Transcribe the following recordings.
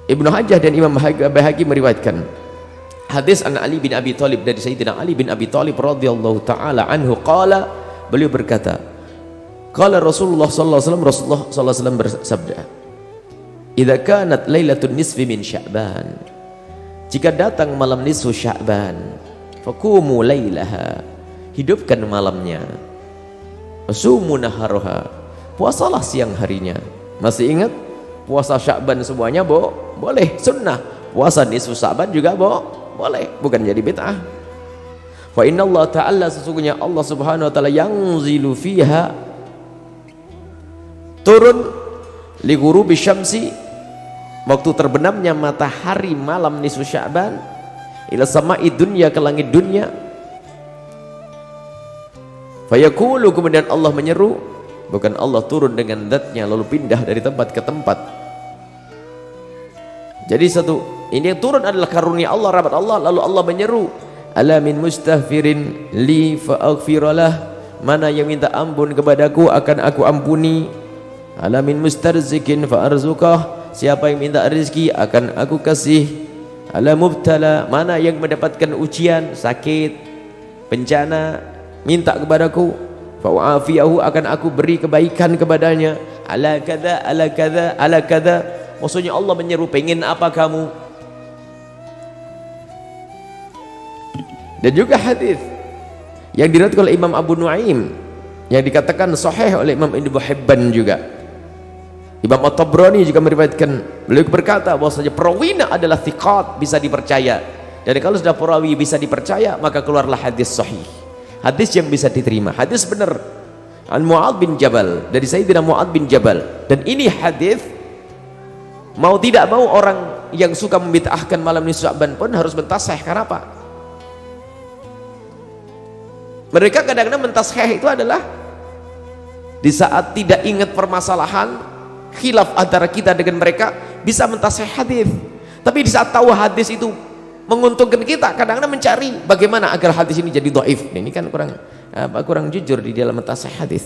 Ibnu Hajjah dan Imam Baihaqi meriwayatkan hadis an Ali bin Abi Thalib dari Sayyidina Ali bin Abi Thalib radhiyallahu taala anhu qala, beliau berkata, qala Rasulullah sallallahu alaihi wasallam, Rasulullah sallallahu alaihi wasallam bersabda, idza kanat lailatul nisfi min Sya'ban, jika datang malam nisfu Sya'ban, faqumu lailaha, hidupkan malamnya, wasumu naharaha, puasalah siang harinya. Masih ingat puasa Sya'ban semuanya boleh, sunnah. Puasa nisfu Sya'ban juga boleh, bukan jadi bid'ah. Wa inna Allah ta'ala, sesungguhnya Allah subhanahu wa ta'ala yanzilu fiha, turun li ghurubi syamsi, waktu terbenamnya matahari malam nisfu Sya'ban, ila sama'i dunya, ke langit dunia. Fayaqulu, kemudian Allah menyeru, bukan Allah turun dengan zatnya lalu pindah dari tempat ke tempat. Jadi ini yang turun adalah karunia Allah, rahmat Allah, lalu Allah menyeru, ala min mustaghfirin li fa'aghfiralah, mana yang minta ampun kepadaku akan aku ampuni. Ala min mustarzikin fa'arzuqah, siapa yang minta rezeki akan aku kasih. Ala mubtala, mana yang mendapatkan ujian, sakit, bencana, minta kepadaku, fa'u'afiyahu, akan aku beri kebaikan kepadanya. Ala kada, ala kada, ala kada, maksudnya Allah menyeru, pengen apa kamu. Dan juga hadis yang diriwayatkan oleh Imam Abu Nuaim yang dikatakan sahih oleh Imam Ibnu Hibban juga. Imam At-Tabrani juga meriwayatkan, beliau berkata bahwasanya perawinya adalah thiqat, bisa dipercaya. Dan kalau sudah perawi bisa dipercaya, maka keluarlah hadis sahih, hadis yang bisa diterima, hadis benar. An Mu'adz bin Jabal, dari Sayyidina Mu'adz bin Jabal. Dan ini hadis, mau tidak mau orang yang suka membid'ahkan malam nisfu Sya'ban pun harus mentasih. Kenapa? Mereka kadang-kadang mentasih itu adalah di saat tidak ingat permasalahan, khilaf antara kita dengan mereka, bisa mentasih hadis. Tapi di saat tahu hadis itu menguntungkan kita, kadang-kadang mencari bagaimana agar hadis ini jadi dhaif. Ini kan kurang jujur di dalam mentasih hadis.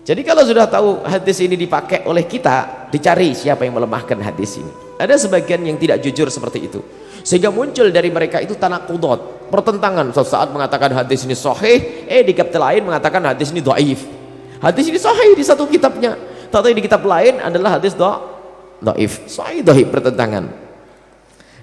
Jadi kalau sudah tahu hadis ini dipakai oleh kita, dicari siapa yang melemahkan hadis ini. Ada sebagian yang tidak jujur seperti itu, sehingga muncul dari mereka itu tanaqudot, pertentangan. Suatu saat mengatakan hadis ini sahih, di kitab lain mengatakan hadis ini dhaif. Hadis ini sahih di satu kitabnya, tapi di kitab lain adalah hadis dhaif. Sahih dhaif, pertentangan.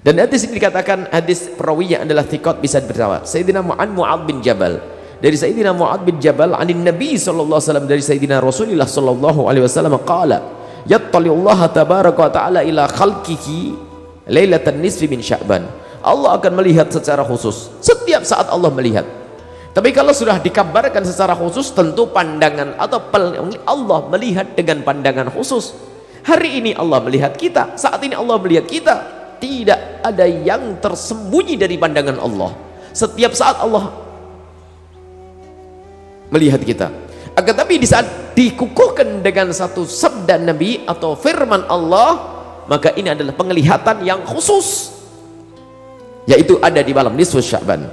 Dan hadis ini dikatakan hadis perawinya adalah thiqat, bisa bersama. Sayyidina Mu'adz bin Jabal, dari Sayyidina Mu'adz bin Jabal anin Nabi sallallahu alaihi wasallam, dari Sayyidina Rasulullah sallallahu alaihi wasallam qala, yattali'ullah tabaraka wa ta'ala ila khalqihi lailatan nisfi min Sya'ban. Allah akan melihat secara khusus, setiap saat Allah melihat. Tapi kalau sudah dikabarkan secara khusus, tentu pandangan atau Allah melihat dengan pandangan khusus. Hari ini Allah melihat kita, saat ini Allah melihat kita. Tidak ada yang tersembunyi dari pandangan Allah. Setiap saat Allah melihat kita. Akan tapi di saat dikukuhkan dengan satu sabda Nabi atau firman Allah, maka ini adalah penglihatan yang khusus, yaitu ada di malam nisfu Sya'ban.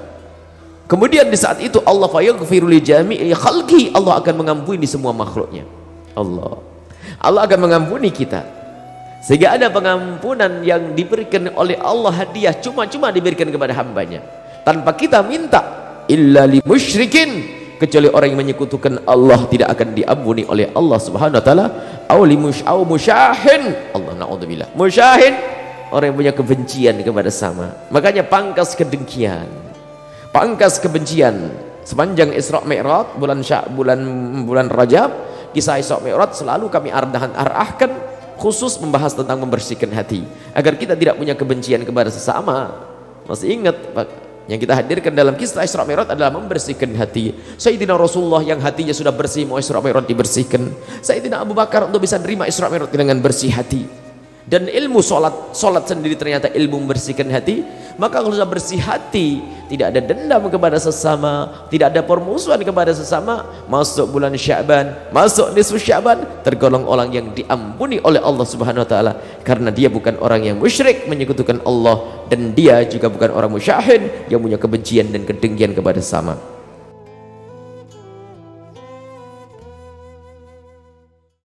Kemudian di saat itu Allah fayaghfiru li jami'i khalqi, Allah akan mengampuni semua makhluknya. Allah akan mengampuni kita, sehingga ada pengampunan yang diberikan oleh Allah hadiah, cuma-cuma diberikan kepada hambanya tanpa kita minta. Illa li musyrikin, kecuali orang yang menyekutukan Allah tidak akan diampuni oleh Allah subhanahu wa ta'ala. Au musyahin, Allah na'udzubillah, musyahin, orang yang punya kebencian kepada sama. Makanya pangkas kedengkian, pangkas kebencian. Sepanjang Isra Mi'raj, bulan Rajab, kisah Isra Mi'raj selalu kami arahkan khusus membahas tentang membersihkan hati, agar kita tidak punya kebencian kepada sesama. Masih ingat yang kita hadirkan dalam kisah Isra Mi'raj adalah membersihkan hati. Sayyidina Rasulullah yang hatinya sudah bersih, mau Isra Mi'raj dibersihkan. Sayyidina Abu Bakar untuk bisa nerima Isra Mi'raj dengan bersih hati. Dan ilmu solat sendiri ternyata ilmu membersihkan hati. Maka kalau sudah bersih hati, tidak ada dendam kepada sesama, tidak ada permusuhan kepada sesama, masuk bulan Sya'ban, masuk nisfu Sya'ban, tergolong orang yang diampuni oleh Allah subhanahu wa ta'ala, karena dia bukan orang yang musyrik menyekutukan Allah, dan dia juga bukan orang musyahin yang punya kebencian dan kedengkian kepada sesama.